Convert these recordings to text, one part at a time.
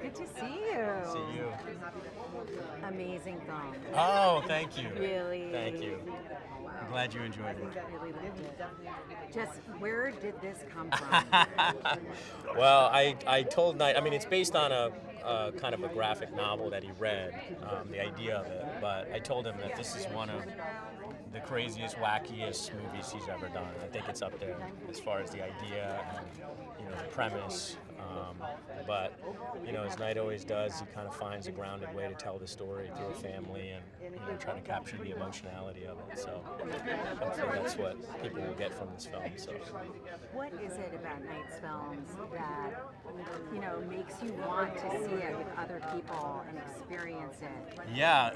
Good to see you. See you. Amazing film. Oh, thank you. Really. Thank you. I'm glad you enjoyed it. Really loved it. Just where did this come from? Well, I told Knight, I mean, it's based on a kind of a graphic novel that he read, the idea of it, but I told him that this is one of the craziest, wackiest movies he's ever done. I think it's up there as far as the idea and, the premise. But, as Knight always does, he kind of finds a grounded way to tell the story through a family and, try to capture the emotionality of it. So hopefully that's what people will get from this film. So. What is it about Knight's films that, makes you want to see it with other people and experience it? Yeah,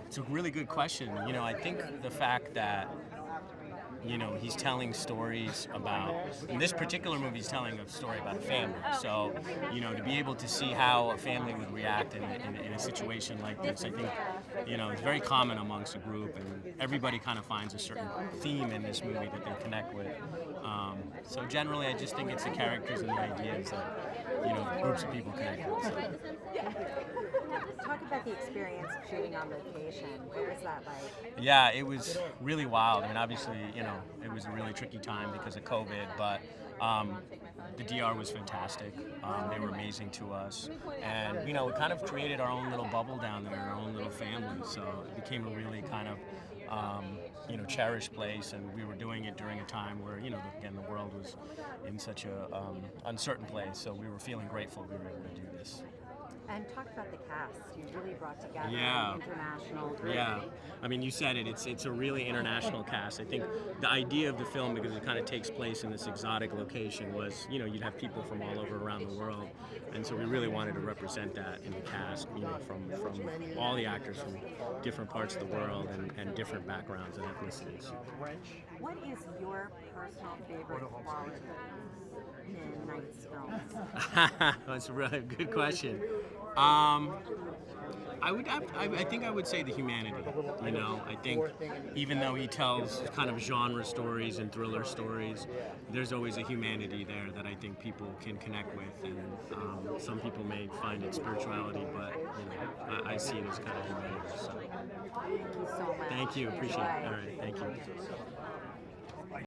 it's a really good question. I think the fact that he's telling stories about, in this particular movie, he's telling a story about a family. So, to be able to see how a family would react in a situation like this, I think, it's very common amongst a group, and everybody kind of finds a certain theme in this movie that they connect with. So generally, I just think it's the characters and the ideas that, groups of people connect with. So. Talk about the experience of shooting on location. What was that like? Yeah, it was really wild. I mean, obviously, it was a really tricky time because of COVID, but the DR was fantastic. They were amazing to us. And, we kind of created our own little bubble down there, our own little family. So it became a really kind of, cherished place. And we were doing it during a time where, again, the world was in such a uncertain place. So we were feeling grateful we were able to do this. And talk about the cast. You really brought together an international group. Yeah, I mean, you said it. It's a really international cast. I think the idea of the film, because it kind of takes place in this exotic location, was you'd have people from all over around the world, and so we really wanted to represent that in the cast. From all the actors from different parts of the world and different backgrounds and ethnicities. What is your personal favorite quality in Knight's films? That's a really good question. I think I would say the humanity. I think even though he tells kind of genre stories and thriller stories, there's always a humanity there that I think people can connect with. And some people may find it spirituality, but I see it as kind of humanity. So. Thank you so much. Thank you. Appreciate it. All right. Thank you.